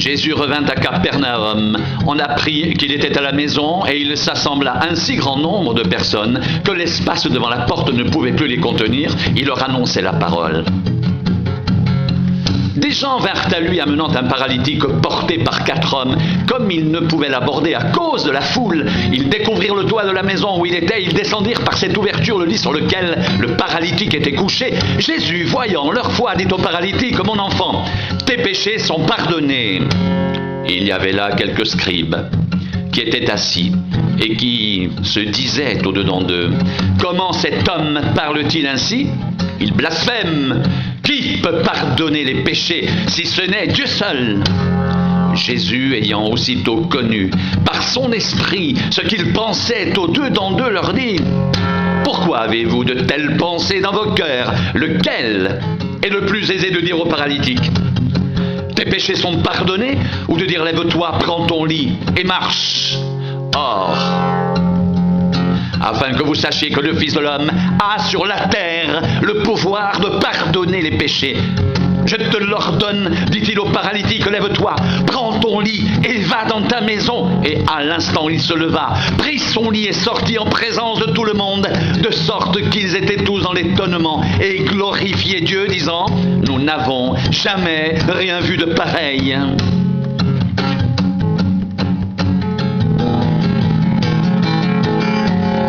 Jésus revint à Capernaum. On apprit qu'il était à la maison et il s'assembla un si grand nombre de personnes que l'espace devant la porte ne pouvait plus les contenir. Il leur annonçait la parole. Des gens vinrent à lui amenant un paralytique porté par 4 hommes. Comme ils ne pouvaient l'aborder à cause de la foule, ils découvrirent le toit de la maison où il était. Ils descendirent par cette ouverture le lit sur lequel le paralytique était couché. Jésus, voyant leur foi, dit au paralytique: « Mon enfant, tes péchés sont pardonnés. » Il y avait là quelques scribes qui étaient assis et qui se disaient au-dedans d'eux: « Comment cet homme parle-t-il ainsi ? Il blasphème. Qui peut pardonner les péchés si ce n'est Dieu seul ?» Jésus, ayant aussitôt connu par son esprit ce qu'ils pensaient au-dedans d'eux, leur dit: « Pourquoi avez-vous de telles pensées dans vos cœurs ? Lequel est le plus aisé de dire au paralytique: tes péchés sont pardonnés, ou de dire: lève-toi, prends ton lit et marche ? Or, afin que vous sachiez que le Fils de l'homme a sur la terre le pouvoir de pardonner les péchés. Je te l'ordonne, dit-il au paralytique, lève-toi, prends ton lit et va dans ta maison. Et à l'instant il se leva, prit son lit et sortit en présence de tout le monde, de sorte qu'ils étaient tous dans l'étonnement et glorifiaient Dieu, disant: nous n'avons jamais rien vu de pareil.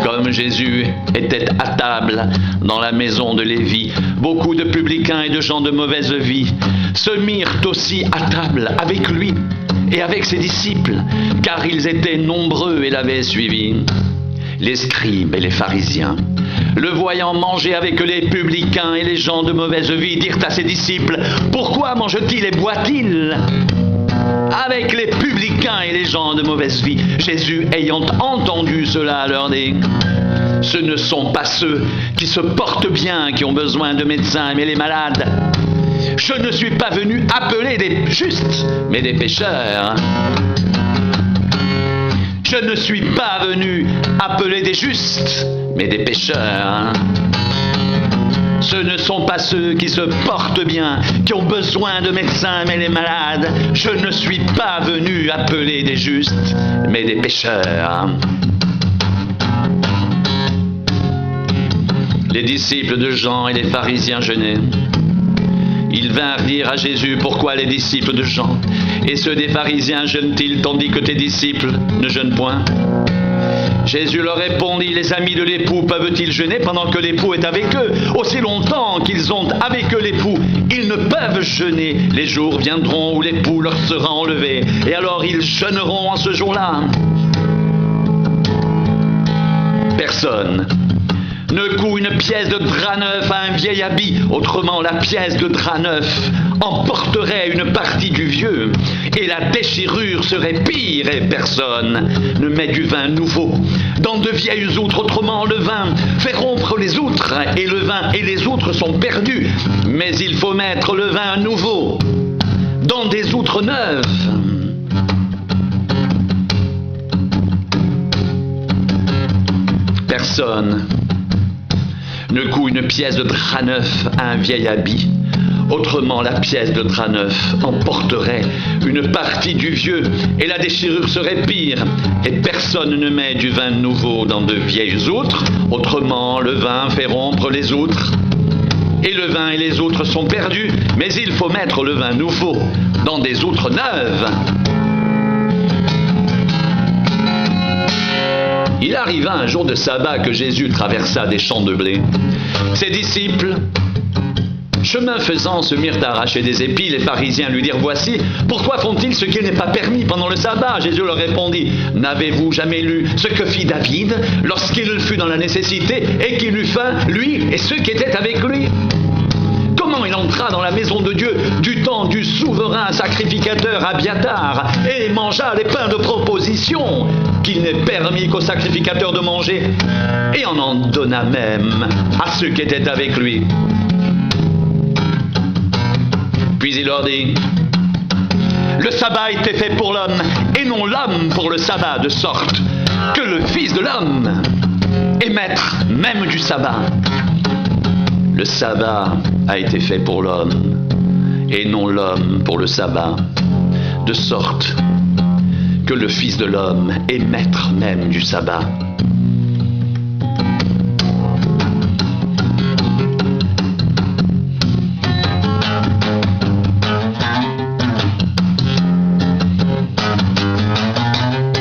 Comme Jésus était à table dans la maison de Lévi, beaucoup de publicains et de gens de mauvaise vie se mirent aussi à table avec lui et avec ses disciples, car ils étaient nombreux et l'avaient suivi. Les scribes et les pharisiens, le voyant manger avec les publicains et les gens de mauvaise vie, dirent à ses disciples: pourquoi mange-t-il et boit-il avec les publicains et les gens de mauvaise vie? Jésus, ayant entendu cela, leur dit: ce ne sont pas ceux qui se portent bien qui ont besoin de médecins, mais les malades. Je ne suis pas venu appeler des justes, mais des pécheurs. Je ne suis pas venu appeler des justes, mais des pécheurs. Ce ne sont pas ceux qui se portent bien qui ont besoin de médecins, mais les malades. Je ne suis pas venu appeler des justes, mais des pécheurs. Les disciples de Jean et les pharisiens jeûnaient. Ils vinrent dire à Jésus: pourquoi les disciples de Jean et ceux des pharisiens jeûnent-ils tandis que tes disciples ne jeûnent point? Jésus leur répondit: les amis de l'époux peuvent-ils jeûner pendant que l'époux est avec eux? Aussi longtemps qu'ils ont avec eux l'époux, ils ne peuvent jeûner. Les jours viendront où l'époux leur sera enlevé, et alors ils jeûneront en ce jour-là. Personne ne coud une pièce de drap neuf à un vieil habit, autrement la pièce de drap neuf emporterait une partie du vieux, et la déchirure serait pire, et personne ne met du vin nouveau dans de vieilles outres, autrement le vin fait rompre les outres, et le vin et les outres sont perdus, mais il faut mettre le vin nouveau dans des outres neuves. Personne ne coud une pièce de drap neuf à un vieil habit, autrement la pièce de drap neuf emporterait une partie du vieux, et la déchirure serait pire, et personne ne met du vin nouveau dans de vieilles outres, autrement le vin fait rompre les outres, et le vin et les outres sont perdus, mais il faut mettre le vin nouveau dans des outres neuves. Il arriva un jour de sabbat que Jésus traversa des champs de blé. Ses disciples, chemin faisant, se mirent à arracher des épis. Les pharisiens lui dirent: voici, pourquoi font-ils ce qui n'est pas permis pendant le sabbat? Jésus leur répondit: n'avez-vous jamais lu ce que fit David lorsqu'il fut dans la nécessité et qu'il eut faim, lui et ceux qui étaient avec lui? Comment il entra dans la maison de Dieu du temps du souverain sacrificateur Abiatar et mangea les pains de proposition qu'il n'est permis qu'aux sacrificateurs de manger, et en donna même à ceux qui étaient avec lui. Puis il leur dit: le sabbat a été fait pour l'homme et non l'homme pour le sabbat, de sorte que le Fils de l'homme est maître même du sabbat. Le sabbat a été fait pour l'homme et non l'homme pour le sabbat. de sorte que le Fils de l'homme est maître même du sabbat.